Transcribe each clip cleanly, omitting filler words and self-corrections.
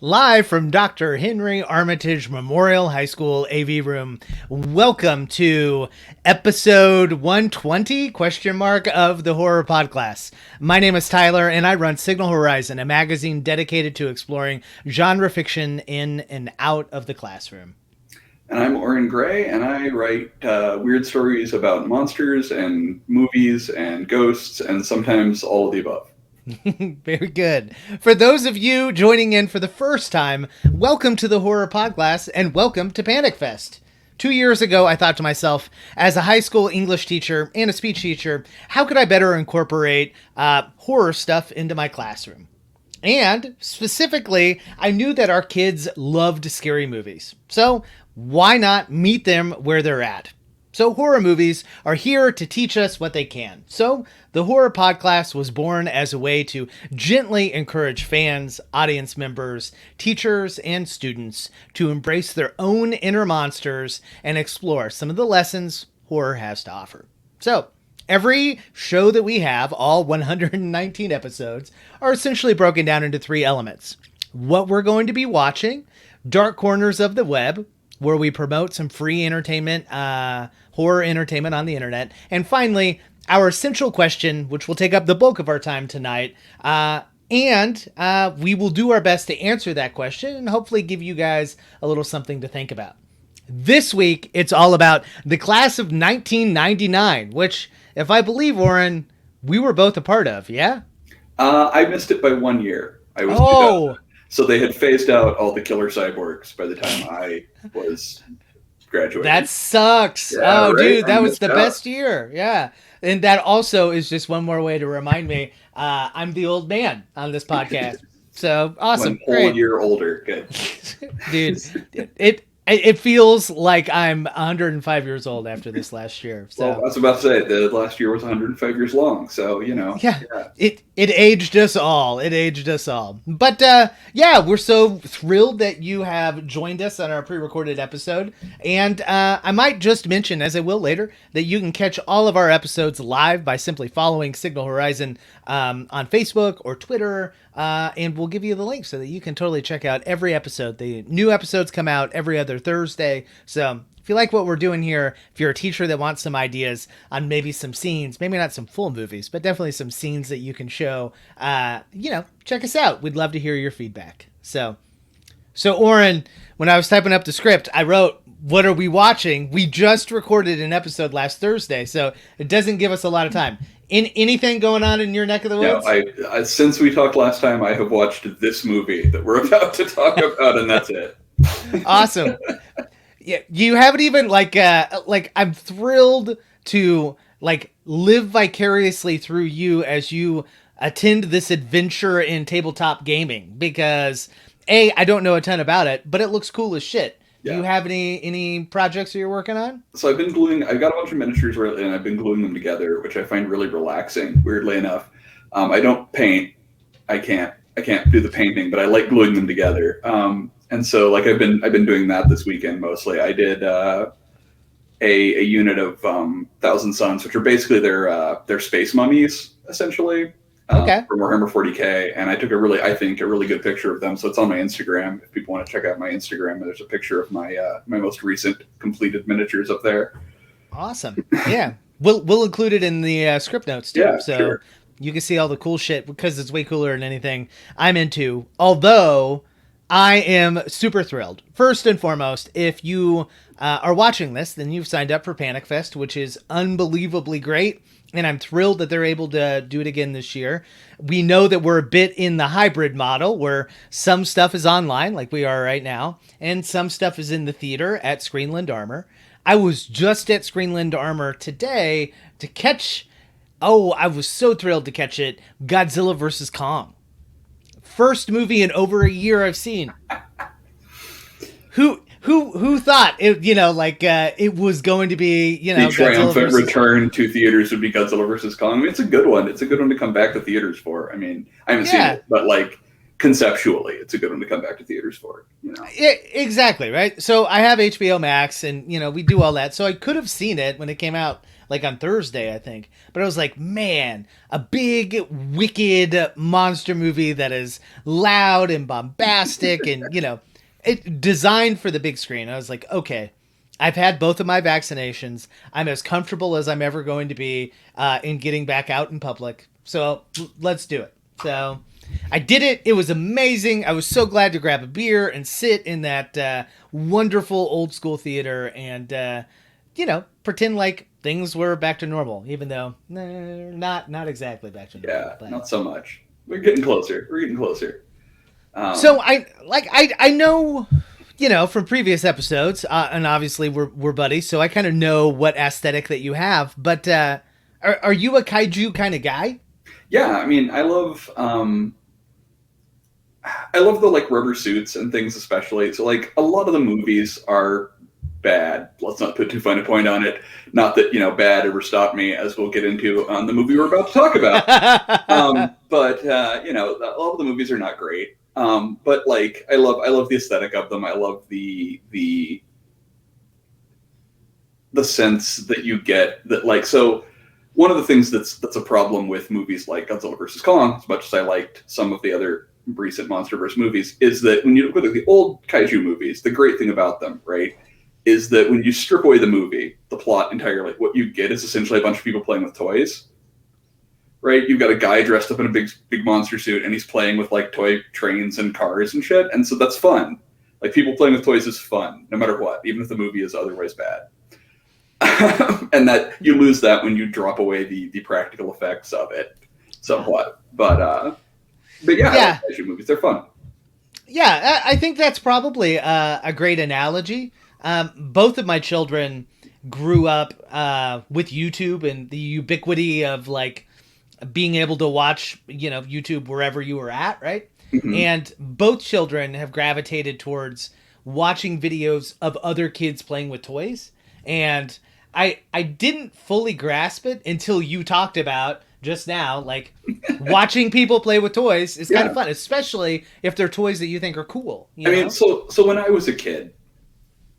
Live from Dr. Henry Armitage Memorial High School AV room. Welcome to episode 120 question mark of the Horror Podcast. My name is Tyler and I run Signal Horizon, a magazine dedicated to exploring genre fiction in and out of the classroom. And I'm Oren Gray, and I write weird stories about monsters and movies and ghosts and sometimes all of the above. Very good. For those of you joining in for the first time, welcome to the Horror Podcast and welcome to Panic Fest. 2 years ago, I thought to myself, as a high school English teacher and a speech teacher, how could I better incorporate horror stuff into my classroom? And specifically, I knew that our kids loved scary movies. So why not meet them where they're at? So horror movies are here to teach us what they can. So the Horror Podcast was born as a way to gently encourage fans, audience members, teachers, and students to embrace their own inner monsters and explore some of the lessons horror has to offer. So every show that we have, all 119 episodes, are essentially broken down into three elements. What we're going to be watching, dark corners of the web, where we promote some free entertainment, horror entertainment on the internet. And finally, our essential question, which will take up the bulk of our time tonight. And we will do our best to answer that question and hopefully give you guys a little something to think about. This week, it's all about the class of 1999, which, if I believe, Warren, we were both a part of, yeah? I missed it by 1 year. I was 2000. So they had phased out all the killer cyborgs by the time I was graduating. That sucks. Yeah, right? Dude, that was the best year. Yeah. And that also is just one more way to remind me I'm the old man on this podcast. So awesome. 1 whole year older. Good. Dude, it feels like I'm 105 years old after this last year. So. Well, I was about to say, the last year was 105 years long. So, you know. Yeah. It aged us all. It aged us all. But, yeah, we're so thrilled that you have joined us on our pre-recorded episode. And I might just mention, as I will later, that you can catch all of our episodes live by simply following Signal Horizon on Facebook or Twitter. And we'll give you the link so that you can totally check out every episode. The new episodes come out every other Thursday. So if you like what we're doing here, if you're a teacher that wants some ideas on maybe some scenes, maybe not some full movies, but definitely some scenes that you can show, check us out. We'd love to hear your feedback. So Oren, when I was typing up the script, I wrote, what are we watching? We just recorded an episode last Thursday, so it doesn't give us a lot of time. Anything going on in your neck of the woods? No, I since we talked last time, I have watched this movie that we're about to talk about, and that's it. Awesome. Yeah, you haven't even I'm thrilled to live vicariously through you as you attend this adventure in tabletop gaming, because I don't know a ton about it, but it looks cool as shit. Yeah. Do you have any projects that you're working on? So I've got a bunch of miniatures lately, and I've been gluing them together, which I find really relaxing, weirdly enough. I don't paint. I can't do the painting, but I like gluing them together. And so I've been doing that this weekend mostly. I did a unit of Thousand Suns, which are basically their space mummies, essentially. Okay. From Warhammer 40K, and I took a really good picture of them. So it's on my Instagram. If people want to check out my Instagram, there's a picture of my most recent completed miniatures up there. Awesome. Yeah, we'll include it in the script notes too. Yeah, so sure. You can see all the cool shit, because it's way cooler than anything I'm into. Although I am super thrilled. First and foremost, if you are watching this, then you've signed up for Panic Fest, which is unbelievably great. And I'm thrilled that they're able to do it again this year. We know that we're a bit in the hybrid model where some stuff is online, like we are right now, and some stuff is in the theater at Screenland Armor. I was just at Screenland Armor today to catch, I was so thrilled to catch it, Godzilla vs. Kong. First movie in over a year I've seen. Who thought it? It was going to be the triumphant return to theaters would be Godzilla versus Kong. I mean, it's a good one. It's a good one to come back to theaters for. I mean, I haven't seen it, but conceptually, it's a good one to come back to theaters for. Exactly right. So I have HBO Max, and we do all that. So I could have seen it when it came out like on Thursday, I think. But I was like, man, a big, wicked monster movie that is loud and bombastic and, it designed for the big screen. I was like, okay, I've had both of my vaccinations. I'm as comfortable as I'm ever going to be in getting back out in public. So let's do it. So I did it. It was amazing. I was so glad to grab a beer and sit in that wonderful old school theater and, pretend like things were back to normal, even though not exactly back to normal. Yeah, but not so much. We're getting closer. So I know, from previous episodes, and obviously we're buddies, so I kind of know what aesthetic that you have. But are you a kaiju kind of guy? Yeah, I mean, I love the like rubber suits and things, especially. So like a lot of the movies are bad. Let's not put too fine a point on it. Not that bad ever stopped me, as we'll get into on the movie we're about to talk about. But all of the movies are not great. But like I love the aesthetic of them. I love the sense that you get that like so. One of the things that's a problem with movies like Godzilla vs. Kong, as much as I liked some of the other recent MonsterVerse movies, is that when you look at the old kaiju movies, the great thing about them, right, is that when you strip away the movie, the plot entirely, what you get is essentially a bunch of people playing with toys. Right? You've got a guy dressed up in a big monster suit, and he's playing with like toy trains and cars and shit, and so that's fun. Like people playing with toys is fun, no matter what, even if the movie is otherwise bad. And that you lose that when you drop away the practical effects of it somewhat. But yeah, I like kaiju movies. They're fun. Yeah, I think that's probably a great analogy. Both of my children grew up with YouTube and the ubiquity of like being able to watch, YouTube wherever you were at, right? Mm-hmm. And both children have gravitated towards watching videos of other kids playing with toys. And I didn't fully grasp it until you talked about just now, like watching people play with toys is kind of fun, especially if they're toys that you think are cool. I mean, so when I was a kid,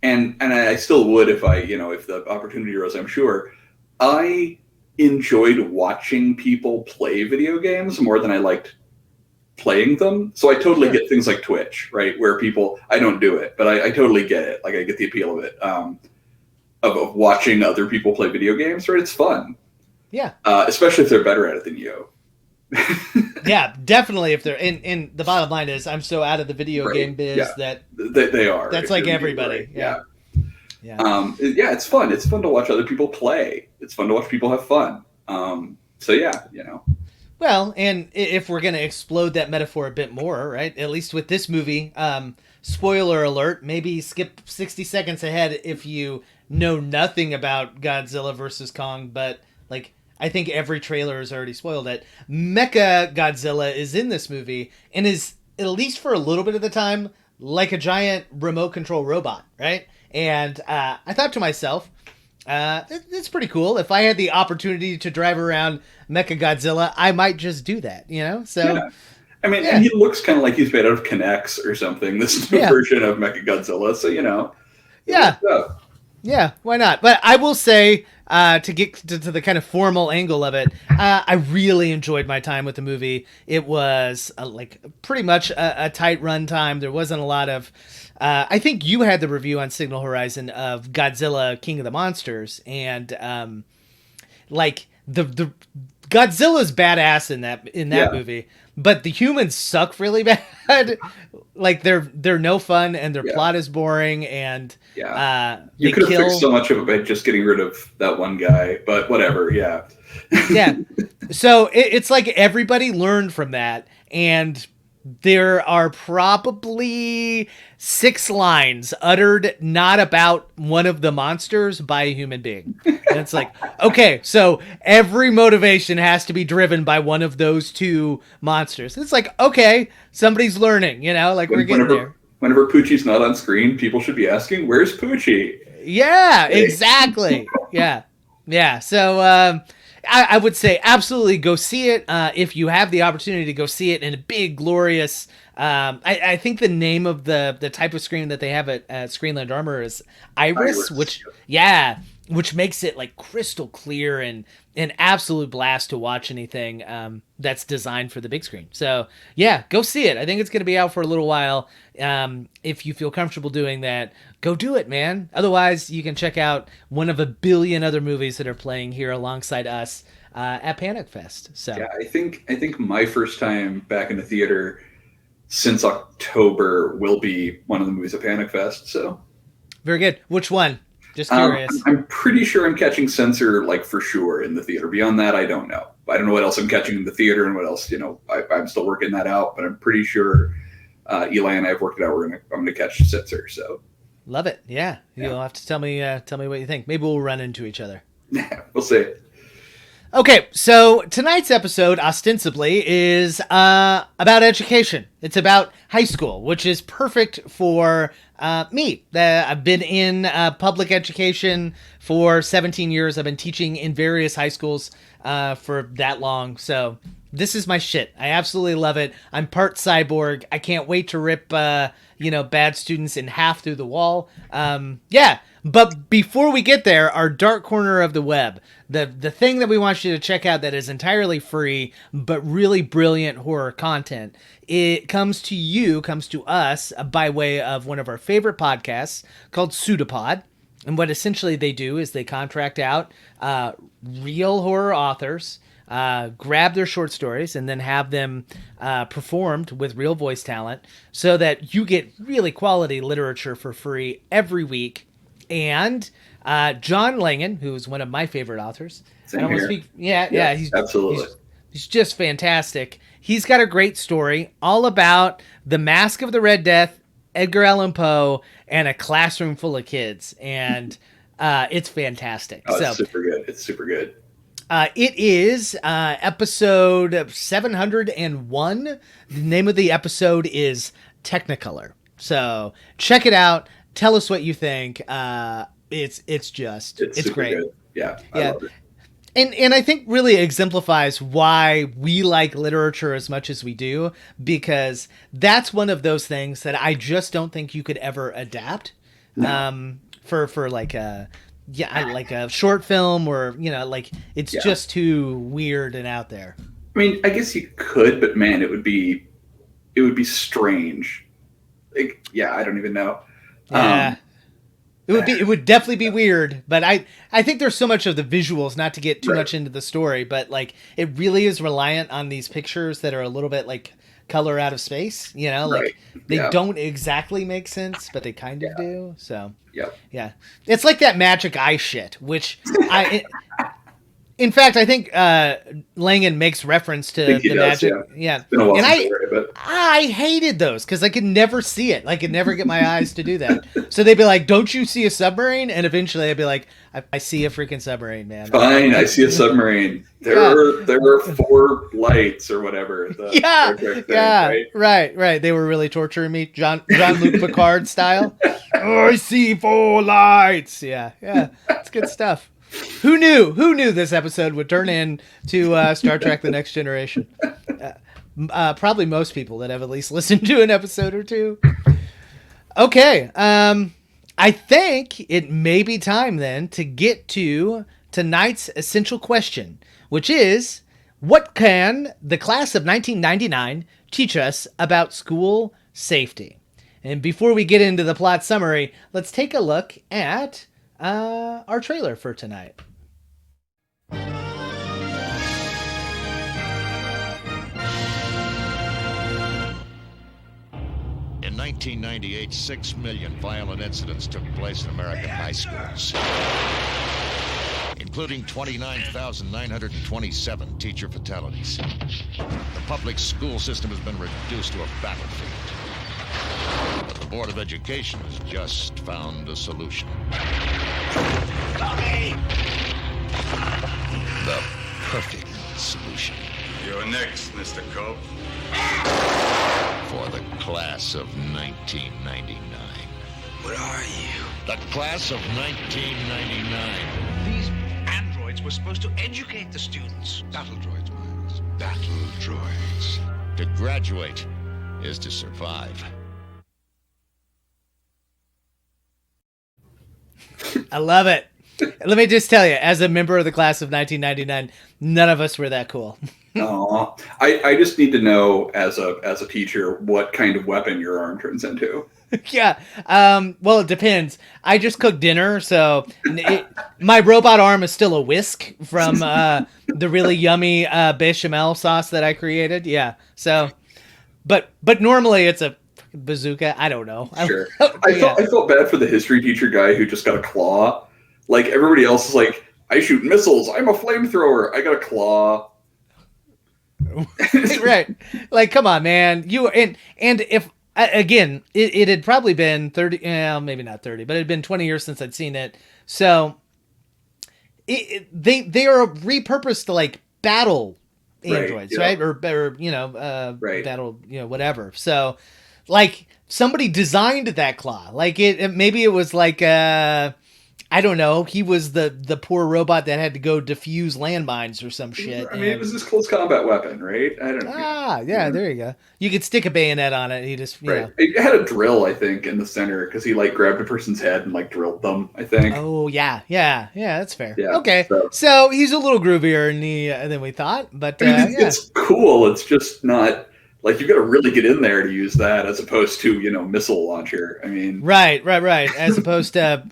and I still would if if the opportunity arose, I'm sure, I enjoyed watching people play video games more than I liked playing them. So I totally get things like Twitch, right? Where I don't do it, but I totally get it. Like I get the appeal of it. Of watching other people play video games, right? It's fun. Yeah. Especially if they're better at it than you. Yeah, definitely. If they're in the bottom line is I'm so out of the video game biz that they are. That's like everybody. Right. Yeah. It's fun. It's fun to watch other people play. It's fun to watch people have fun. Well, and if we're going to explode that metaphor a bit more, right? At least with this movie, spoiler alert, maybe skip 60 seconds ahead if you know nothing about Godzilla versus Kong, but like I think every trailer has already spoiled it. Mecha Godzilla is in this movie and is, at least for a little bit of the time, like a giant remote control robot, right? And I thought to myself, it's pretty cool. If I had the opportunity to drive around Mecha Godzilla, I might just do that, So, yeah. I mean, and he looks kind of like he's made out of Kinects or something. This new version of Mecha Godzilla, so yeah, why not? But I will say, to get to the kind of formal angle of it, I really enjoyed my time with the movie. It was like pretty much a tight run time. There wasn't a lot of. I think you had the review on Signal Horizon of Godzilla King of the Monsters, and like the Godzilla's badass in that movie, but the humans suck really bad. Like they're no fun, and their plot is boring, and you could have fixed so much of it by just getting rid of that one guy, but whatever. Yeah. So it's like everybody learned from that, and there are probably 6 lines uttered not about one of the monsters by a human being. And it's like, okay, so every motivation has to be driven by one of those 2 monsters. It's like, okay, somebody's learning, like we're getting there. Whenever Poochie's not on screen, people should be asking, where's Poochie? Yeah, exactly. Yeah. So, I would say absolutely go see it if you have the opportunity to go see it in a big, glorious. I think the name of the type of screen that they have at Screenland Armor is Iris, which which makes it like crystal clear and an absolute blast to watch anything that's designed for the big screen. So yeah, go see it. I think it's going to be out for a little while. If you feel comfortable doing that, go do it, man. Otherwise, you can check out one of a billion other movies that are playing here alongside us at Panic Fest. So yeah, I think my first time back in the theater since October will be one of the movies at Panic Fest. So very good. Which one? Just curious. I'm pretty sure I'm catching Censor, like, for sure in the theater. Beyond that, I don't know. I don't know what else I'm catching in the theater and what else, I'm still working that out, but I'm pretty sure Eli and I have worked it out. I'm going to catch Censor. So love it. Yeah. You'll have to tell me what you think. Maybe we'll run into each other. Yeah, we'll see. Okay, so tonight's episode ostensibly is about education. It's about high school, which is perfect for me. I've been in public education for 17 years. I've been teaching in various high schools for that long. So this is my shit. I absolutely love it. I'm part cyborg. I can't wait to rip bad students in half through the wall. Yeah. But before we get there, our dark corner of the web, the thing that we want you to check out that is entirely free, but really brilliant horror content, it comes to us by way of one of our favorite podcasts called Pseudopod. And what essentially they do is they contract out real horror authors, grab their short stories, and then have them performed with real voice talent so that you get really quality literature for free every week. And John Langan, who's one of my favorite authors. Same here. He's absolutely. He's just fantastic. He's got a great story all about the Mask of the Red Death, Edgar Allan Poe, and a classroom full of kids. And it's fantastic. It's super good. It's super good. It is episode 701. The name of the episode is Technicolor. So check it out. Tell us what you think. It's great. Good. Yeah. I love it. And I think really exemplifies why we like literature as much as we do, because that's one of those things that I just don't think you could ever adapt. No. For like a short film or it's just too weird and out there. I mean, I guess you could, but man, it would be strange. Like, yeah, I don't even know. Yeah. It would definitely be weird, but I think there's so much of the visuals, not to get too much into the story, but like it really is reliant on these pictures that are a little bit like color out of space, like they don't exactly make sense, but they kind of do. So yeah, it's like that magic eye shit, which in fact, I think Langan makes reference to the magic. Yeah. It's been a while and since I read it, but I hated those because I could never see it. I could never get my eyes to do that. So they'd be like, "Don't you see a submarine?" And eventually, I'd be like, "I see a freaking submarine, man." Fine, I see a submarine. There are 4 lights or whatever. Right. They were really torturing me, Jean-Luc Picard style. Oh, I see 4 lights. Yeah, it's good stuff. Who knew this episode would turn into Star Trek: The Next Generation? Probably most people that have at least listened to an episode or two. Okay, I think it may be time then to get to tonight's essential question, which is, what can the class of 1999 teach us about school safety? And before we get into the plot summary, let's take a look at our trailer for tonight. In 1998, 6 million violent incidents took place in American high schools, including 29,927 teacher fatalities. The public school system has been reduced to a battlefield. But the Board of Education has just found a solution. The perfect solution. You're next, Mr. Cope. For the class of 1999. What are you? The class of 1999. These androids were supposed to educate the students. Battle droids, Miles. Battle droids. To graduate is to survive. I love it. Let me just tell you, as a member of the class of 1999, none of us were that cool. Aw. I just need to know as a teacher what kind of weapon your arm turns into. Yeah. Well, it depends. I just cooked dinner, so my robot arm is still a whisk from the really yummy bechamel sauce that I created. Yeah. So, but normally it's a bazooka. I don't know. Sure. I felt bad for the history teacher guy who just got a claw. Like everybody else is like, I shoot missiles. I'm a flamethrower. I got a claw. Right. Like, come on, man. And if again, it had probably been 30, maybe not 30, but it had been 20 years since I'd seen it. So they are repurposed to like battle androids, right? Or right. battle, whatever. So like somebody designed that claw. Like maybe it was like I don't know. He was the poor robot that had to go defuse landmines or some shit. I mean, it was this close combat weapon, right? I don't know. Yeah, there you go. You could stick a bayonet on it. And he just, right. It had a drill, I think, in the center because he like grabbed a person's head and like drilled them. I think. Oh yeah, that's fair. Yeah, okay, so he's a little groovier than we thought, but I mean, it's cool. It's just not. Like, you've got to really get in there to use that as opposed to, missile launcher. I mean... Right. As opposed to,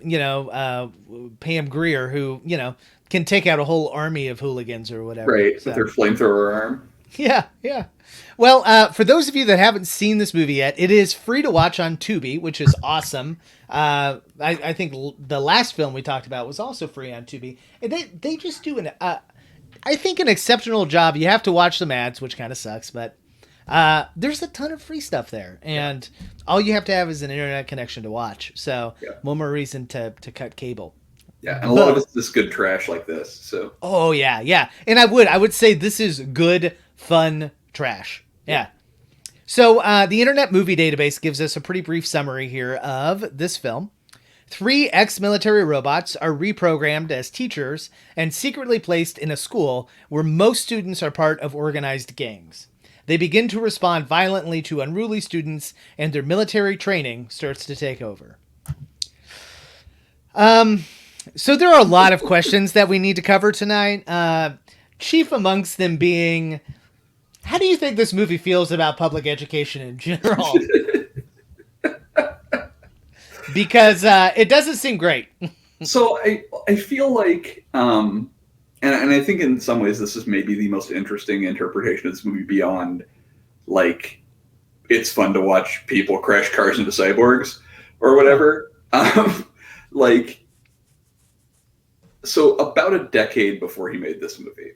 Pam Grier, who, can take out a whole army of hooligans or whatever. Right, with their flamethrower arm. Yeah. Well, for those of you that haven't seen this movie yet, it is free to watch on Tubi, which is awesome. I think the last film we talked about was also free on Tubi. And they just do an exceptional job. You have to watch some ads, which kind of sucks, but... there's a ton of free stuff there, and all you have to have is an internet connection to watch. So one more reason to cut cable. Yeah, and a lot of it's this good trash like this. So. Oh yeah, and I would say this is good, fun trash. Yeah. So the Internet Movie Database gives us a pretty brief summary here of this film. 3 ex-military robots are reprogrammed as teachers and secretly placed in a school where most students are part of organized gangs. They begin to respond violently to unruly students, and their military training starts to take over. So there are a lot of questions that we need to cover tonight. Chief amongst them being, how do you think this movie feels about public education in general? Because it doesn't seem great. So I feel like... And I think in some ways this is maybe the most interesting interpretation of this movie beyond, like, it's fun to watch people crash cars into cyborgs or whatever. So about a decade before he made this movie,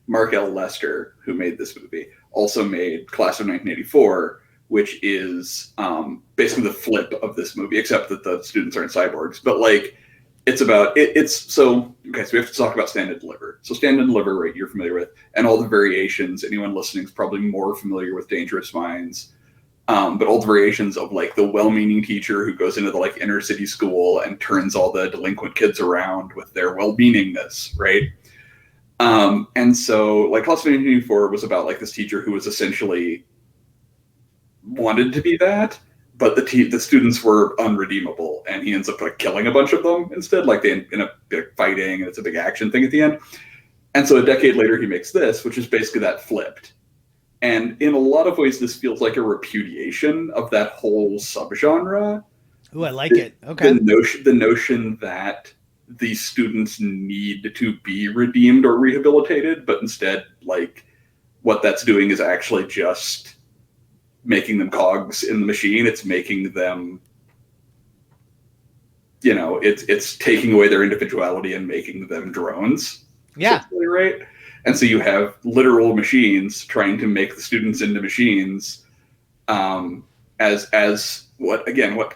Mark L. Lester, who made this movie, also made Class of 1984, which is basically the flip of this movie, except that the students aren't cyborgs. But, like, it's about so we have to talk about Stand and Deliver. So Stand and Deliver, right, you're familiar with, and all the variations. Anyone listening is probably more familiar with Dangerous Minds, but all the variations of like the well-meaning teacher who goes into the like inner city school and turns all the delinquent kids around with their well-meaningness, right? And so like Class of 1984 was about like this teacher who was essentially wanted to be that. But the students were unredeemable, and he ends up like killing a bunch of them instead. Like they end up fighting, and it's a big action thing at the end. And so a decade later, he makes this, which is basically that flipped. And in a lot of ways, this feels like a repudiation of that whole subgenre. Ooh, I like it. Okay. The notion that these students need to be redeemed or rehabilitated, but instead, like, what that's doing is actually just making them cogs in the machine. It's making them, it's taking away their individuality and making them drones. Yeah. Right. And so you have literal machines trying to make the students into machines, as what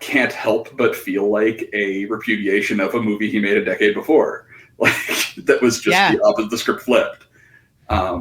can't help but feel like a repudiation of a movie he made a decade before. Like that was just the opposite, the script flipped. I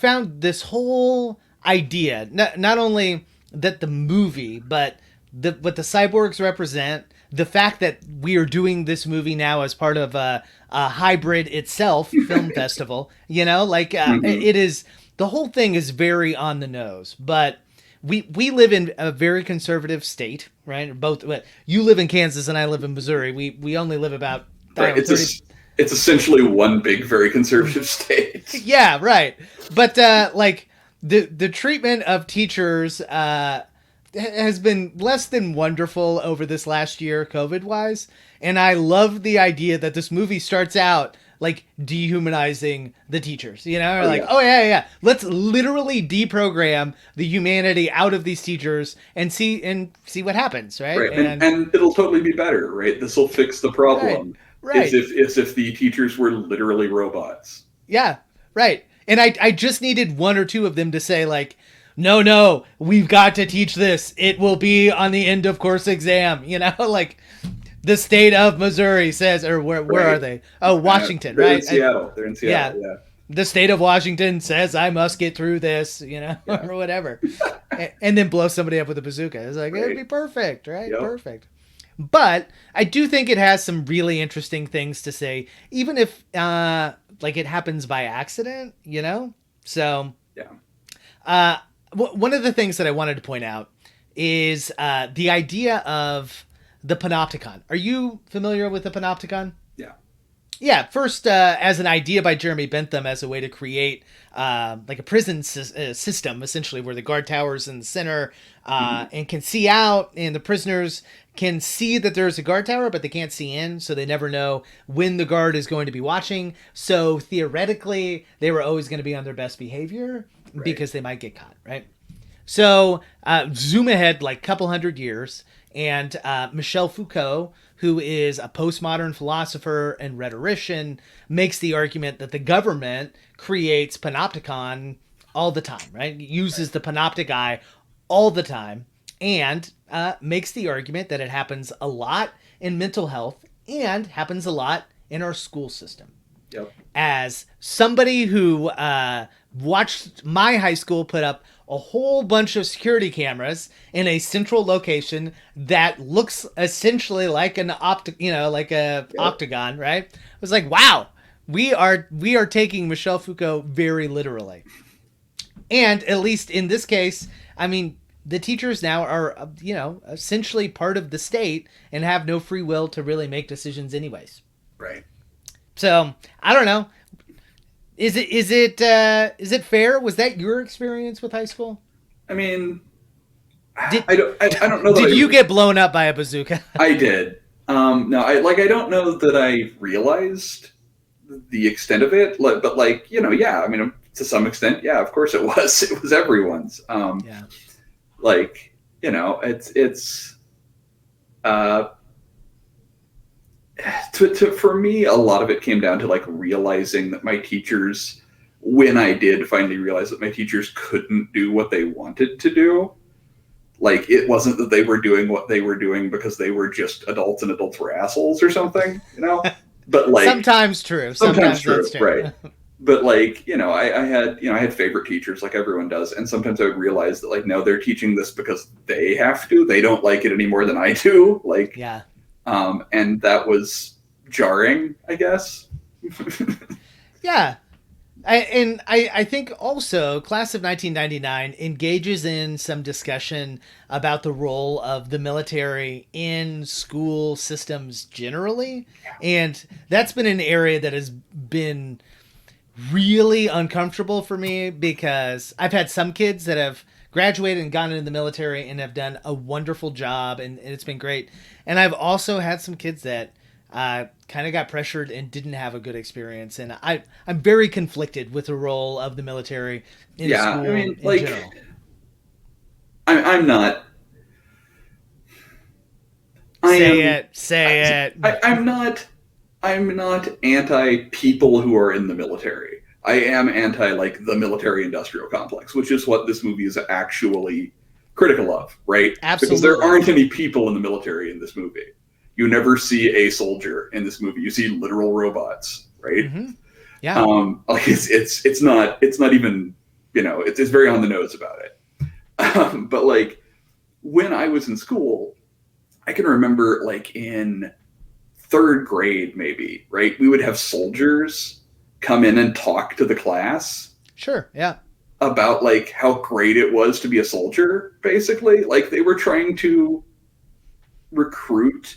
found this whole idea, not only that the movie, but what the cyborgs represent, the fact that we are doing this movie now as part of a hybrid itself film festival, it is, the whole thing is very on the nose. But we live in a very conservative state, right? Both, you live in Kansas and I live in Missouri. We only live about Right. 30. It's essentially one big, very conservative state. Yeah, right. But like the treatment of teachers has been less than wonderful over this last year, COVID wise. And I love the idea that this movie starts out like dehumanizing the teachers, you know, oh yeah, let's literally deprogram the humanity out of these teachers and see what happens, right? Right, and it'll totally be better, right? This will fix the problem. Right. As if the teachers were literally robots. Yeah, right. And I just needed one or two of them to say like, no, we've got to teach this. It will be on the end of course exam, you know, like. The state of Missouri says, or where are they? Oh, Washington, They're right? In Seattle. They're in Seattle, yeah. The state of Washington says I must get through this, you know, or whatever. And then blow somebody up with a bazooka. It's like, it would be perfect, right? Yep. Perfect. But I do think it has some really interesting things to say, even if like it happens by accident, you know? So, one of the things that I wanted to point out is the idea of the Panopticon. Are you familiar with the Panopticon? Yeah. Yeah. First, as an idea by Jeremy Bentham as a way to create like a prison system, essentially, where the guard tower's in the center and can see out, and the prisoners can see that there's a guard tower, but they can't see in, so they never know when the guard is going to be watching. So theoretically, they were always going to be on their best behavior because they might get caught, right? So zoom ahead like a couple hundred years, and Michel Foucault, who is a postmodern philosopher and rhetorician, makes the argument that the government creates Panopticon all the time, right? Uses the panoptic eye all the time, and makes the argument that it happens a lot in mental health and happens a lot in our school system. Yep. As somebody who watched my high school put up a whole bunch of security cameras in a central location that looks essentially like an octagon, right? I was like, wow, we are taking Michel Foucault very literally. And at least in this case, I mean, the teachers now are, essentially part of the state and have no free will to really make decisions anyways. Right. So I don't know. Is it fair? Was that your experience with high school? I mean, I don't know. Did you get blown up by a bazooka? I did. No, I don't know that I realized the extent of it, but yeah. I mean, to some extent, yeah. Of course, it was. It was everyone's. For me, a lot of it came down to realizing that my teachers, when I did finally realize that my teachers couldn't do what they wanted to do, it wasn't that they were doing what they were doing because they were just adults and adults were assholes or something, but sometimes true, sometimes true. Right. But I had favorite teachers like everyone does, and sometimes I would realize that no, they're teaching this because they have to. They don't like it any more than I do. And that was jarring, I guess. Yeah. I think also Class of 1999 engages in some discussion about the role of the military in school systems generally. And that's been an area that has been really uncomfortable for me because I've had some kids that have graduated and gone into the military and have done a wonderful job, and it's been great. And I've also had some kids that kind of got pressured and didn't have a good experience. And I'm very conflicted with the role of the military in school in general. I'm not. Say it. I'm not anti people who are in the military. I am anti the military industrial complex, which is what this movie is actually critical of, right? Absolutely. Because there aren't any people in the military in this movie. You never see a soldier in this movie. You see literal robots, right? Mm-hmm. Yeah. It's not even, it's very on the nose about it. But when I was in school, I can remember in third grade, maybe, right? We would have soldiers come in and talk to the class. Sure. Yeah. about like how great it was to be a soldier, basically. Like they were trying to recruit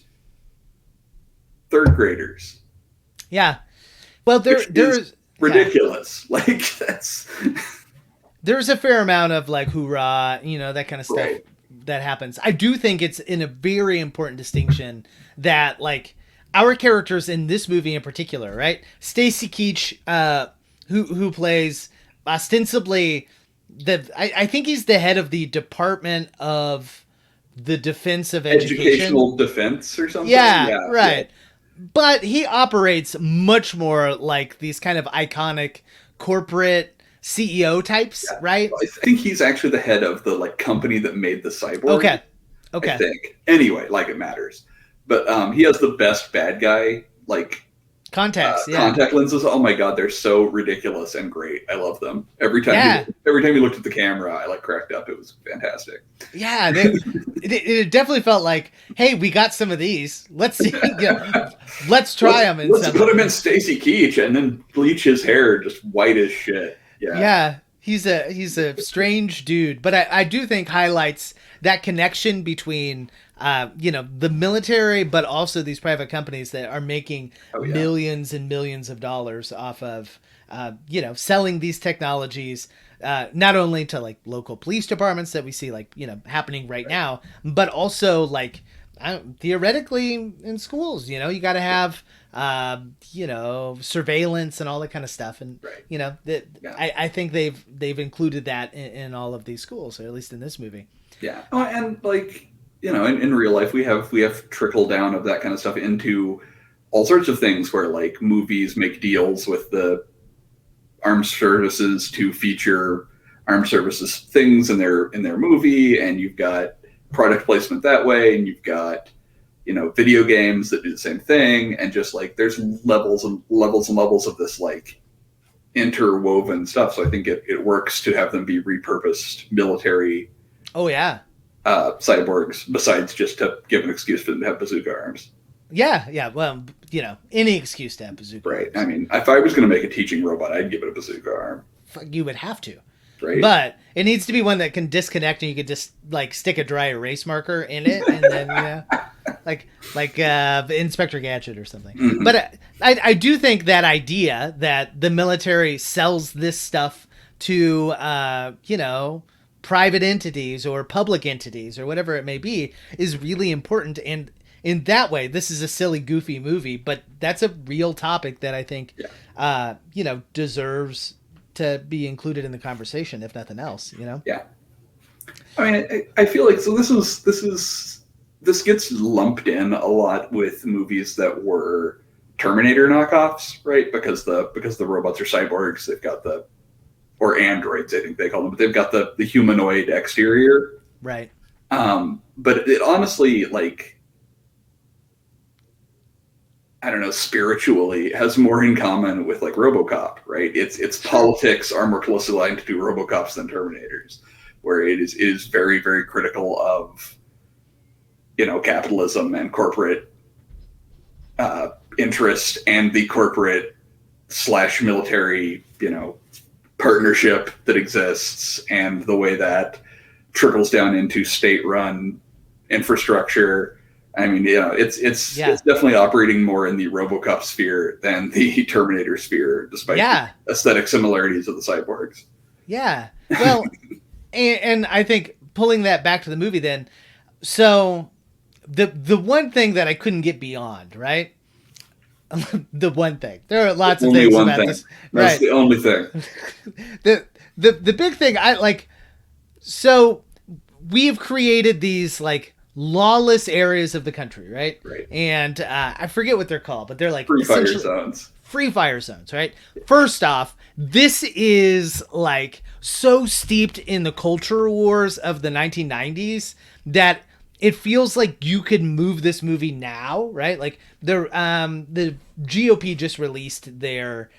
third graders. Yeah. Well, there's ridiculous. Yeah. Like that's there's a fair amount of like hoorah, that kind of stuff right. that happens. I do think it's in a very important distinction that like our characters in this movie in particular, right? Stacy Keach, who plays ostensibly I think he's the head of the Department of the Defense of Educational Defense or something. Yeah, right. Yeah. But he operates much more like these kind of iconic corporate CEO types, right? I think he's actually the head of the like company that made the cyborg. Okay. I think. Anyway, like it matters. But he has the best bad guy like contacts, contact lenses. Oh my god, they're so ridiculous and great. I love them. Every time he looked at the camera, I like cracked up. It was fantastic. Yeah, it definitely felt like, hey, we got some of these. Let's see, let's try them. Let's put him in Stacy Keach and then bleach his hair just white as shit. Yeah. He's a strange dude, but I do think highlights that connection between the military, but also these private companies that are making millions and millions of dollars off of selling these technologies, not only to like local police departments that we see like happening right now, but also like theoretically in schools. You got to have surveillance and all that kind of stuff, and I think they've included that in all of these schools, or at least in this movie. Yeah, and like in real life we have trickle down of that kind of stuff into all sorts of things where like movies make deals with the armed services to feature armed services things in their movie, and you've got product placement that way, and you've got video games that do the same thing, and just like there's levels and levels and levels of this like interwoven stuff. So I think it works to have them be repurposed military cyborgs, besides just to give an excuse for them to have bazooka arms. Yeah. Well, any excuse to have bazooka right arms. I mean, if I was going to make a teaching robot, I'd give it a bazooka arm. You would have to. Right. But it needs to be one that can disconnect, and you could just like stick a dry erase marker in it, and then like Inspector Gadget or something. Mm-hmm. But I do think that idea that the military sells this stuff to private entities or public entities or whatever it may be is really important. And in that way, this is a silly, goofy movie, but that's a real topic that I think deserves to be included in the conversation, if nothing else. Yeah. I mean, I feel like this gets lumped in a lot with movies that were Terminator knockoffs, right? Because the robots are cyborgs, they've got or androids, I think they call them, but they've got the humanoid exterior, right? But it honestly, like, I don't know, spiritually has more in common with like RoboCop, right? Its politics are more closely aligned to RoboCops than Terminators, where it is very, very critical of capitalism and corporate interest and the corporate / military partnership that exists, and the way that trickles down into state-run infrastructure. I mean, it's definitely operating more in the RoboCop sphere than the Terminator sphere, despite the aesthetic similarities of the cyborgs. Yeah. Well, and I think pulling that back to the movie then, so the one thing that I couldn't get beyond, right? The one thing. There are lots of things about this. That's the only thing. The big thing I like, so we've created these like lawless areas of the country, right? Right. And I forget what they're called, but they're like free fire zones. Free fire zones, right? First off, this is like so steeped in the culture wars of the 1990s that it feels like you could move this movie now, right? Like the GOP just released their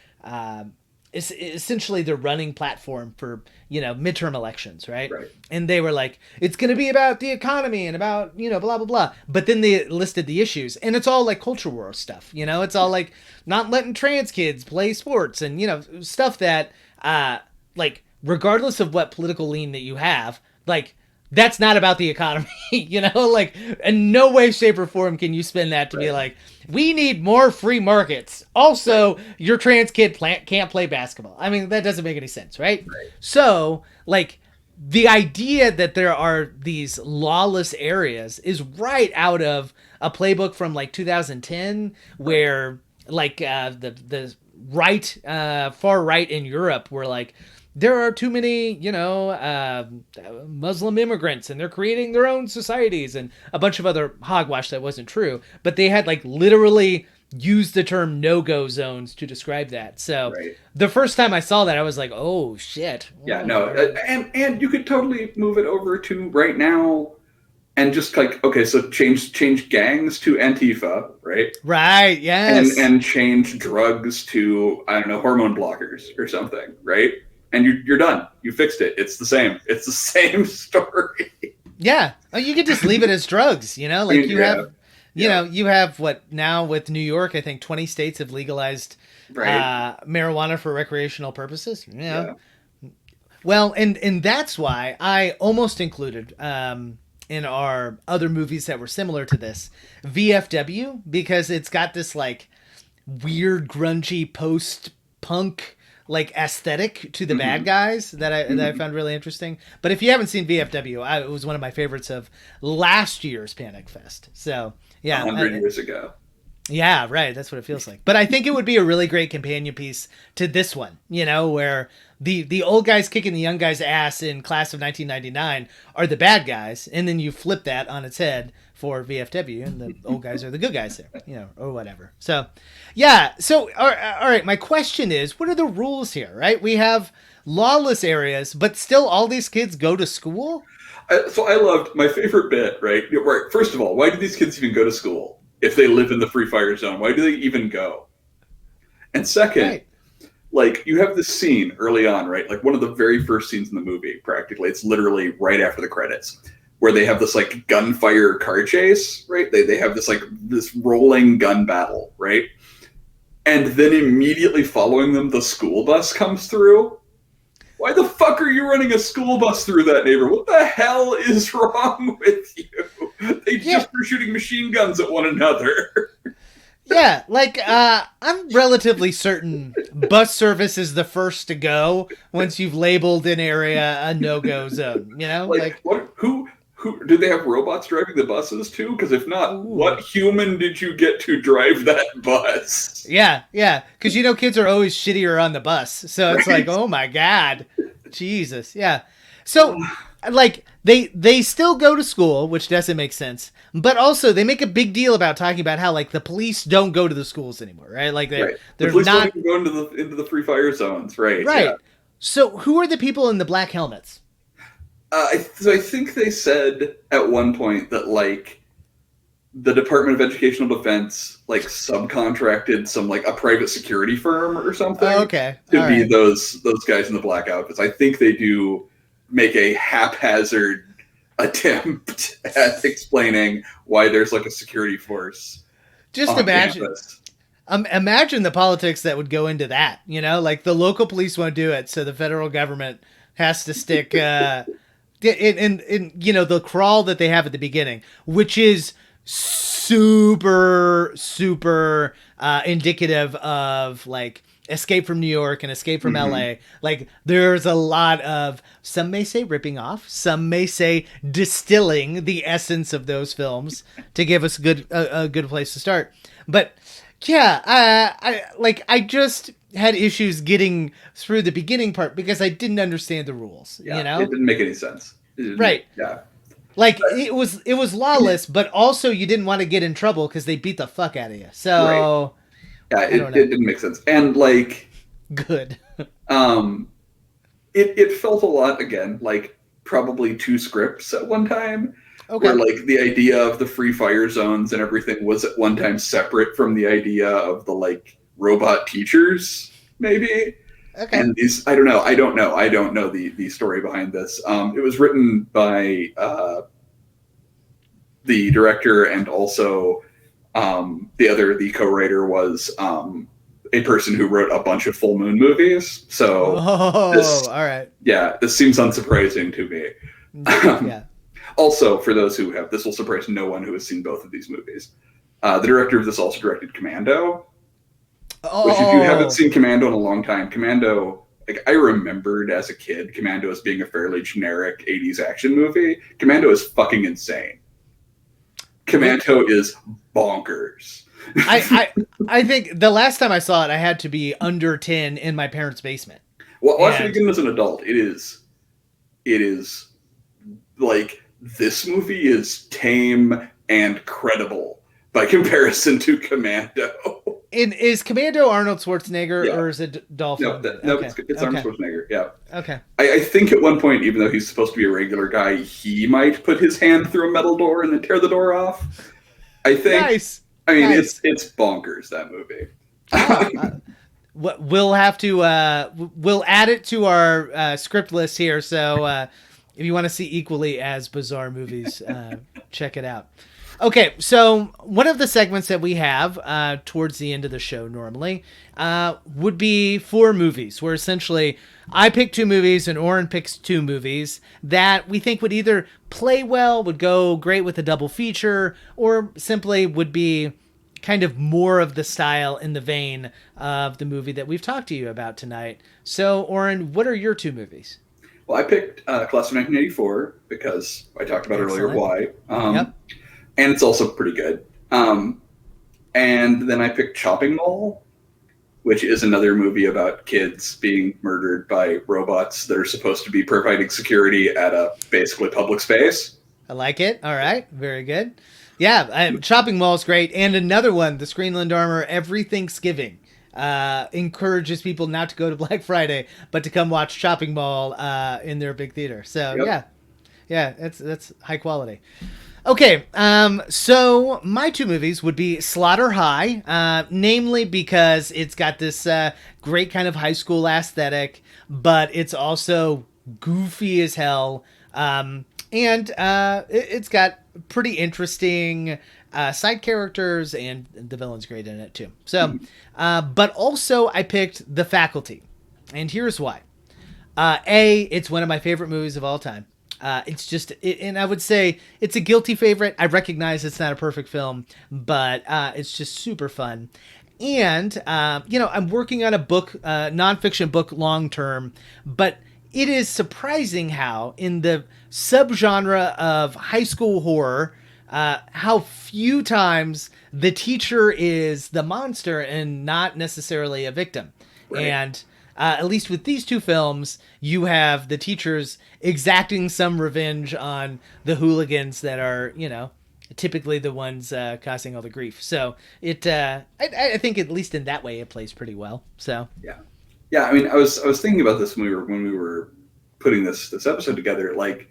essentially their running platform for midterm elections, right? And they were like, it's going to be about the economy and about blah blah blah. But then they listed the issues, and it's all like culture war stuff. It's all like not letting trans kids play sports and stuff that like regardless of what political lean that you have, like, that's not about the economy, you know? Like, in no way, shape, or form can you spin that to be like, we need more free markets. Also, your trans kid can't play basketball. I mean, that doesn't make any sense, right? So, like, the idea that there are these lawless areas is right out of a playbook from, like, 2010, where, like, the right, far right in Europe were like, there are too many, you know, Muslim immigrants, and they're creating their own societies, and a bunch of other hogwash that wasn't true. But they had, like, literally used the term no-go zones to describe that. So the first time I saw that, I was like, oh, shit. Yeah, no. And you could totally move it over to right now and just, like, okay, so change gangs to Antifa, right? Right, yes. And change drugs to, I don't know, hormone blockers or something, right? And you're done. You fixed it. It's the same. It's the same story. Yeah. Oh, you could just leave it as drugs, you know? Like, you have, you know, you have what now with New York, I think 20 states have legalized marijuana for recreational purposes. You know? Yeah. Well, and that's why I almost included in our other movies that were similar to this, VFW, because it's got this, like, weird, grungy post-punk, like, aesthetic to the bad guys that I found really interesting. But if you haven't seen VFW, it was one of my favorites of last year's Panic Fest. So, yeah. 100 years ago. Yeah, right. That's what it feels like. But I think it would be a really great companion piece to this one, you know, where the old guys kicking the young guys' ass in Class of 1999 are the bad guys, and then you flip that on its head for VFW, and the old guys are the good guys there, you know, or whatever. So, yeah. So, all right. My question is, what are the rules here, right? We have lawless areas, but still all these kids go to school? So I loved my favorite bit, right? First of all, why do these kids even go to school if they live in the free fire zone? Why do they even go? And second, like, you have this scene early on, right? Like, one of the very first scenes in the movie, practically. It's literally right after the credits, where they have this, like, gunfire car chase, right? They have this, like, this rolling gun battle, right? And then immediately following them, the school bus comes through. Why the fuck are you running a school bus through that neighborhood? What the hell is wrong with you? They just were shooting machine guns at one another. Yeah, like, I'm relatively certain bus service is the first to go once you've labeled an area a no-go zone, you know? Like what? Who did they have robots driving the buses too? Because if not, what human did you get to drive that bus? Yeah, because, you know, kids are always shittier on the bus, so it's like, oh my god, Jesus, yeah. So, like, they still go to school, which doesn't make sense, but also they make a big deal about talking about how, like, the police don't go to the schools anymore, right? Like, they're the police not don't even go into the free fire zones, right? Right. Yeah. So, who are the people in the black helmets? So I think they said at one point that, like, the Department of Educational Defense, like, subcontracted some, like, a private security firm or something. Oh, okay. To be those guys in the black outfits. I think they do make a haphazard attempt at explaining why there's, like, a security force. Just imagine. Imagine the politics that would go into that, you know? Like, the local police won't do it, so the federal government has to stick in you know, the crawl that they have at the beginning, which is super indicative of, like, Escape from New York and Escape from LA. Like, there's a lot of, some may say ripping off, some may say distilling the essence of those films to give us a good place to start. But yeah, I just had issues getting through the beginning part because I didn't understand the rules. Yeah, you know, it didn't make any sense. Right. Yeah. Like, it was lawless, but also you didn't want to get in trouble because they beat the fuck out of you. So, yeah, it didn't make sense. And, like, good. It felt a lot, again, like probably two scripts at one time. Okay. Where, like, the idea of the free fire zones and everything was at one time separate from the idea of the, like, robot teachers, maybe. Okay. And these, I don't know. I don't know the story behind this. It was written by the director, and also the co-writer was a person who wrote a bunch of full moon movies. So all right. Yeah, this seems unsurprising to me. Yeah. Also, for those who have, this will surprise no one who has seen both of these movies. The director of this also directed Commando. Which, if you haven't seen Commando in a long time, Commando, like, I remembered as a kid Commando as being a fairly generic 80s action movie. Commando is fucking insane. Commando is bonkers. I think the last time I saw it, I had to be under 10 in my parents' basement. Well, watching it again as an adult, it is like, this movie is tame and credible by comparison to Commando. Is Commando Arnold Schwarzenegger or is it Dolph? No, it's Arnold Schwarzenegger. Yeah. Okay. I think at one point, even though he's supposed to be a regular guy, he might put his hand through a metal door and then tear the door off. I think. Nice. I mean, it's bonkers, that movie. We'll have to we'll add it to our script list here. So if you want to see equally as bizarre movies, check it out. Okay, so one of the segments that we have towards the end of the show normally would be 4 movies, where essentially I pick 2 movies and Oren picks 2 movies that we think would either play well, would go great with a double feature, or simply would be kind of more of the style in the vein of the movie that we've talked to you about tonight. So, Oren, what are your 2 movies? Well, I picked Class of 1984 because I talked about earlier why. Yep. And it's also pretty good. And then I picked Chopping Mall, which is another movie about kids being murdered by robots that are supposed to be providing security at a basically public space. I like it. All right. Very good. Yeah, Chopping Mall is great. And another one, the Screenland Armor, every Thanksgiving encourages people not to go to Black Friday, but to come watch Chopping Mall in their big theater. So, yeah, that's high quality. Okay, so my 2 movies would be Slaughter High, namely because it's got this great kind of high school aesthetic, but it's also goofy as hell, and it's got pretty interesting side characters, and the villain's great in it too. So, but also I picked The Faculty, and here's why. It's one of my favorite movies of all time. It's just, and I would say it's a guilty favorite. I recognize it's not a perfect film, but it's just super fun. And, I'm working on a book, nonfiction book long term, but it is surprising how in the subgenre of high school horror, how few times the teacher is the monster and not necessarily a victim. Right. And at least with these 2 films, you have the teachers exacting some revenge on the hooligans that are, typically the ones causing all the grief. So I think at least in that way, it plays pretty well. So yeah. I mean, I was thinking about this when we were putting this episode together, like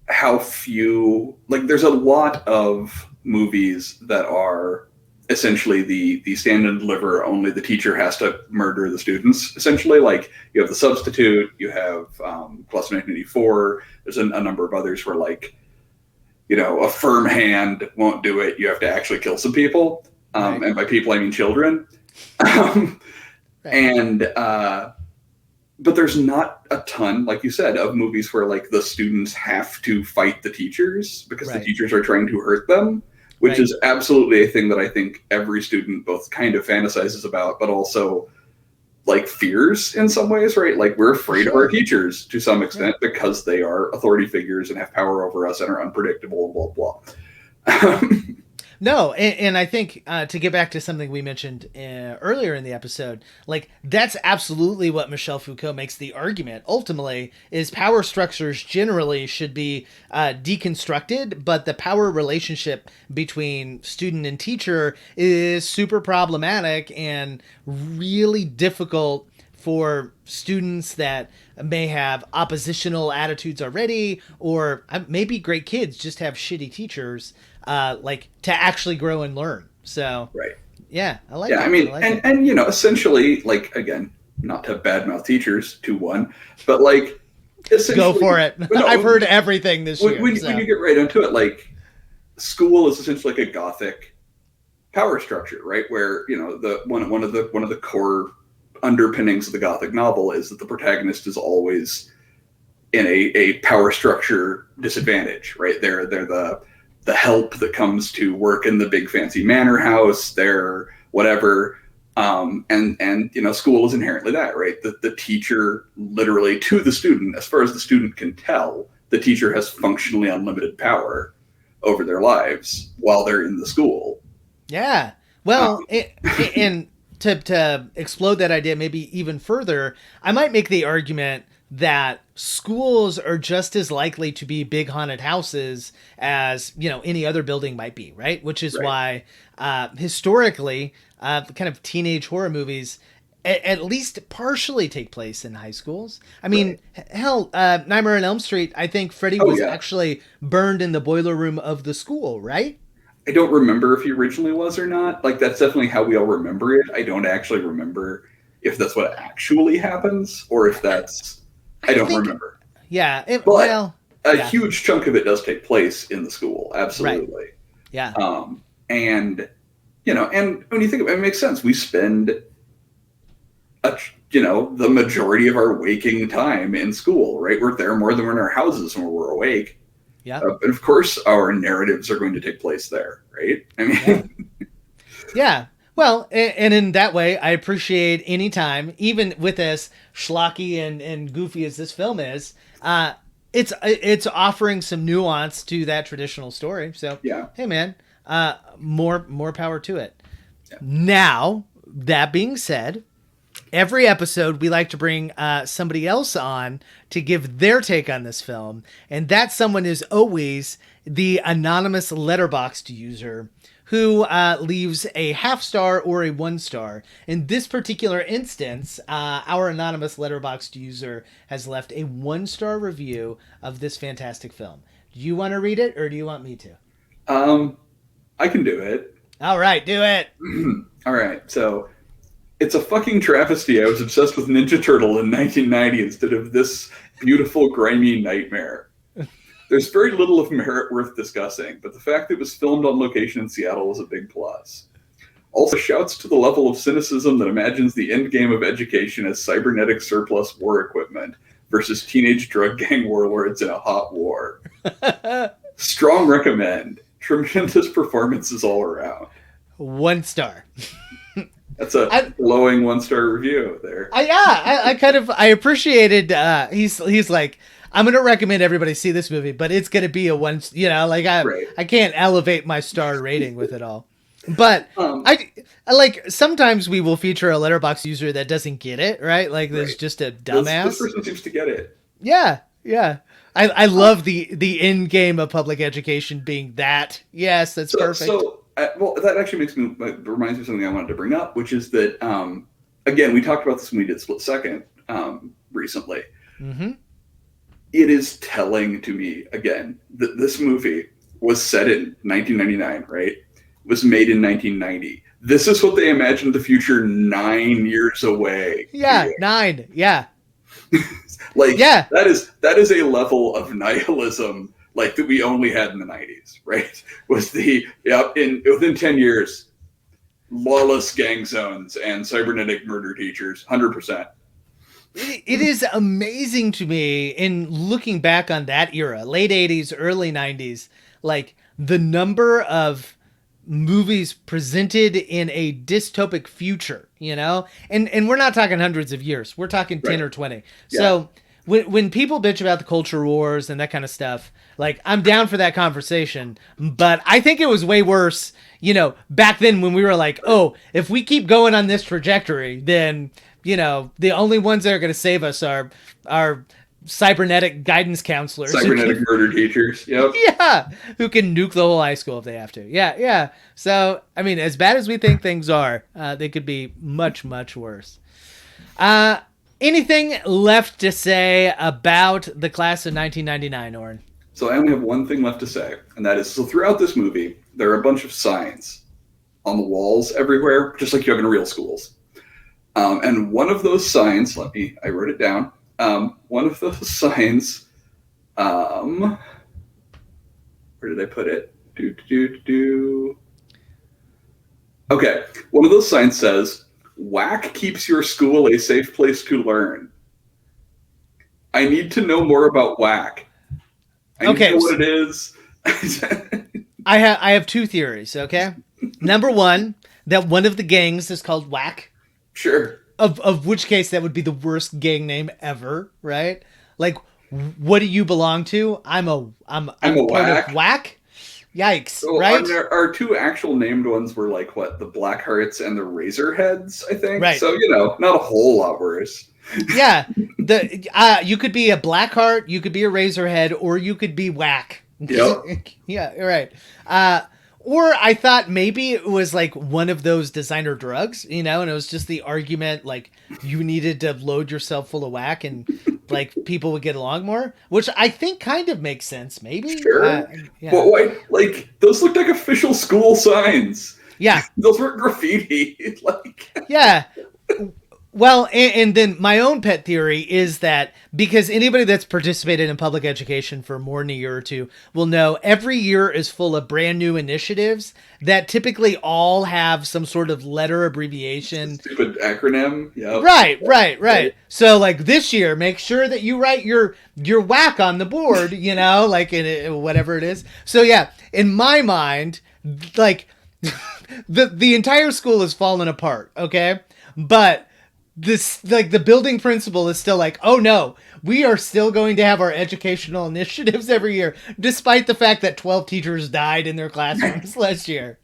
how few, like, there's a lot of movies that are essentially the stand and deliver, only the teacher has to murder the students, essentially. Like, you have The Substitute, you have Class of 1984, there's a number of others where, like, a firm hand won't do it, you have to actually kill some people, right. And by people I mean children. Right. But there's not a ton, like you said, of movies where, like, the students have to fight the teachers because right. the teachers are trying to hurt them. Which right. is absolutely a thing that I think every student both kind of fantasizes about, but also, like, fears in some ways, right? Like, we're afraid of our teachers to some extent because they are authority figures and have power over us and are unpredictable and blah, blah. No, and I think to get back to something we mentioned earlier in the episode, like, that's absolutely what Michel Foucault makes the argument. Ultimately, is power structures generally should be deconstructed, but the power relationship between student and teacher is super problematic and really difficult for students that may have oppositional attitudes already, or maybe great kids just have shitty teachers, like, to actually grow and learn. So, right. Yeah, I like it. Yeah, I mean, and essentially, like, again, not to badmouth teachers to one, but, like, go for it. No, I've heard everything this year. When you get right into it, like, school is essentially like a gothic power structure, right? Where, you know, one of the core underpinnings of the Gothic novel is that the protagonist is always in a power structure disadvantage, right? They're the help that comes to work in the big fancy manor house. They're whatever. And you know, school is inherently that, right? The teacher, literally to the student, as far as the student can tell, the teacher has functionally unlimited power over their lives while they're in the school. Yeah. Well, and to explode that idea maybe even further, I might make the argument that schools are just as likely to be big haunted houses as, you know, any other building might be, right? Which is why historically, kind of teenage horror movies at least partially take place in high schools. I mean, hell, Nightmare on Elm Street, I think Freddy was actually burned in the boiler room of the school, right? I don't remember if he originally was or not. Like, that's definitely how we all remember it. I don't actually remember if that's what actually happens or if that's... I don't remember. Yeah. A huge chunk of it does take place in the school. Absolutely. Right. Yeah. And, you know, and when you think about it, it makes sense. We spend, the majority of our waking time in school, right? We're there more than we're in our houses when we're awake. Yeah. And of course, our narratives are going to take place there, right? I mean, yeah. Well, and in that way, I appreciate any time, even with as schlocky and goofy as this film is, it's offering some nuance to that traditional story. So, hey, man, more power to it. Yeah. Now, that being said, every episode we like to bring somebody else on to give their take on this film, and that someone is always the anonymous Letterboxd user who leaves a 0.5 star or a 1 star. In this particular instance, our anonymous Letterboxd user has left a 1 star review of this fantastic film. Do you want to read it, or do you want me to? I can do it. All right, do it. All right, so it's a fucking travesty. I was obsessed with Ninja Turtle in 1990 instead of this beautiful, grimy nightmare. There's very little of merit worth discussing, but the fact that it was filmed on location in Seattle was a big plus. Also, shouts to the level of cynicism that imagines the end game of education as cybernetic surplus war equipment versus teenage drug gang warlords in a hot war. Strong recommend. Tremendous performances all around. 1 star. That's a glowing 1 star review there. I appreciated. He's like, I'm going to recommend everybody see this movie, but it's going to be a 1, I can't elevate my star rating with it all. But I like, sometimes we will feature a Letterboxd user that doesn't get it, right? Like there's just a dumbass. This person seems to get it. Yeah. Yeah. I love the end game of public education being that. Yes, that's perfect. So, that actually reminds me of something I wanted to bring up, which is that, again, we talked about this when we did Split Second recently. Mm-hmm. It is telling to me, again, that this movie was set in 1999, right? It was made in 1990. This is what they imagined the future 9 years away. Yeah, 9. Yeah. That is a level of nihilism like that we only had in the 90s, right? Was within 10 years, lawless gang zones and cybernetic murder teachers, 100%. It is amazing to me in looking back on that era, late 80s, early 90s, like the number of movies presented in a dystopic future, and we're not talking hundreds of years. We're talking 10 or 20. Yeah. So when people bitch about the culture wars and that kind of stuff, like I'm down for that conversation, but I think it was way worse, back then when we were like, oh, if we keep going on this trajectory, then the only ones that are going to save us are cybernetic guidance counselors. Cybernetic murder teachers. Yep. Yeah. Who can nuke the whole high school if they have to. Yeah. Yeah. So, I mean, as bad as we think things are, they could be much, much worse. Anything left to say about the class of 1999, Oren? So I only have one thing left to say, and that is, so throughout this movie, there are a bunch of signs on the walls everywhere, just like you have in real schools. And one of those signs, I wrote it down. One of those signs, where did I put it? Okay, one of those signs says, "Whack keeps your school a safe place to learn." I need to know more about Whack. I need to know what it is. I have two theories, okay? Number one, that one of the gangs is called Whack. Sure. Of which case that would be the worst gang name ever, right? Like, what do you belong to? I'm a part Whack. of Whack. Yikes! So right? Our two actual named ones were like what, the Blackhearts and the Razorheads, I think. Right. So not a whole lot worse. Yeah, you could be a Blackheart, you could be a Razorhead, or you could be Whack. Yep. Yeah, right. Or I thought maybe it was like one of those designer drugs, and it was just the argument like you needed to load yourself full of whack and like people would get along more, which I think kind of makes sense, maybe. Sure. Yeah. But why? Like those looked like official school signs. Yeah. Those weren't graffiti. Yeah. Well, and then my own pet theory is that because anybody that's participated in public education for more than a year or two will know every year is full of brand new initiatives that typically all have some sort of letter abbreviation. Stupid acronym. Yeah. Right. So like this year, make sure that you write your whack on the board, like in whatever it is. So yeah, in my mind, like the entire school has fallen apart. Okay. But this, like, the building principal is still like, oh no, we are still going to have our educational initiatives every year, despite the fact that 12 teachers died in their classrooms last year.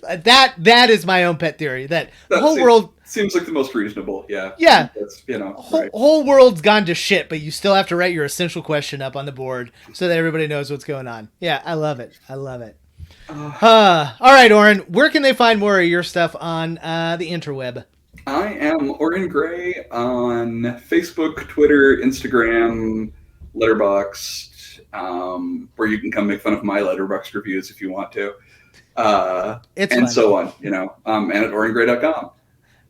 That is my own pet theory. That the whole world seems like the most reasonable. Yeah. Yeah. That's, whole world's gone to shit, but you still have to write your essential question up on the board so that everybody knows what's going on. Yeah, I love it. All right, Oren, where can they find more of your stuff on the interweb? I am Oren Gray on Facebook, Twitter, Instagram, Letterboxd, where you can come make fun of my Letterboxd reviews if you want to. And fun. So on, and at orangray.com.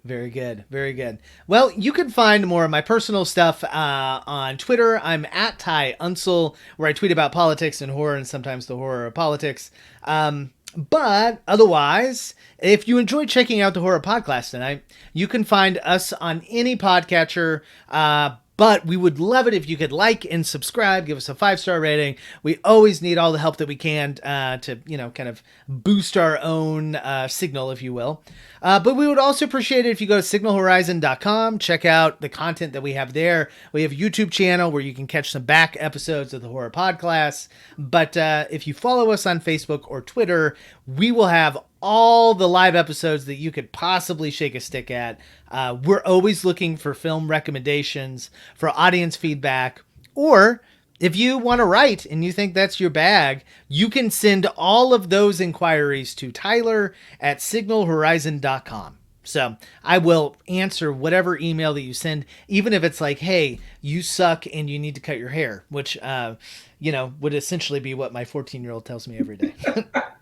Very good. Well, you can find more of my personal stuff on Twitter. I'm at Ty Unsel, where I tweet about politics and horror and sometimes the horror of politics. But otherwise, if you enjoyed checking out the Horror Podcast tonight, you can find us on any podcatcher. But we would love it if you could like and subscribe, give us a 5-star rating. We always need all the help that we can to, kind of boost our own signal, if you will. But we would also appreciate it if you go to signalhorizon.com, check out the content that we have there. We have a YouTube channel where you can catch some back episodes of the Horror Podcast. But if you follow us on Facebook or Twitter, we will have all the live episodes that you could possibly shake a stick at. We're always looking for film recommendations, for audience feedback, or if you want to write and you think that's your bag, you can send all of those inquiries to Tyler at signalhorizon.com. So I will answer whatever email that you send, even if it's like, hey, you suck and you need to cut your hair, which, would essentially be what my 14-year-old tells me every day.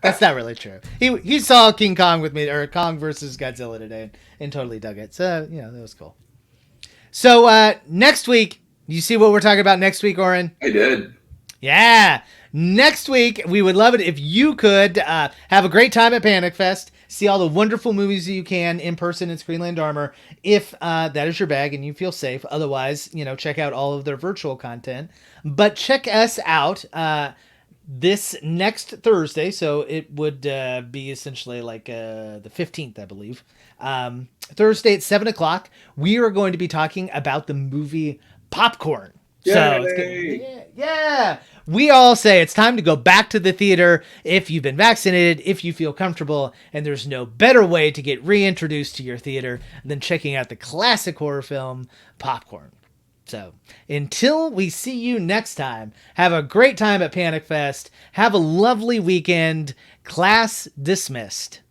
That's not really true. He saw King Kong with me, or Kong versus Godzilla today, and totally dug it. So, that was cool. So next week, you see what we're talking about next week, Oren? I did. Yeah. Next week, we would love it if you could have a great time at Panic Fest. See all the wonderful movies that you can in person in Screenland Armor, if that is your bag and you feel safe. Otherwise, check out all of their virtual content. But check us out this next Thursday. So it would be essentially like the 15th, I believe. Thursday at 7 o'clock, we are going to be talking about the movie Popcorn. Yay. So it's good. Yeah. We all say it's time to go back to the theater if you've been vaccinated, if you feel comfortable, and there's no better way to get reintroduced to your theater than checking out the classic horror film Popcorn. So until we see you next time, have a great time at Panic Fest. Have a lovely weekend. Class dismissed.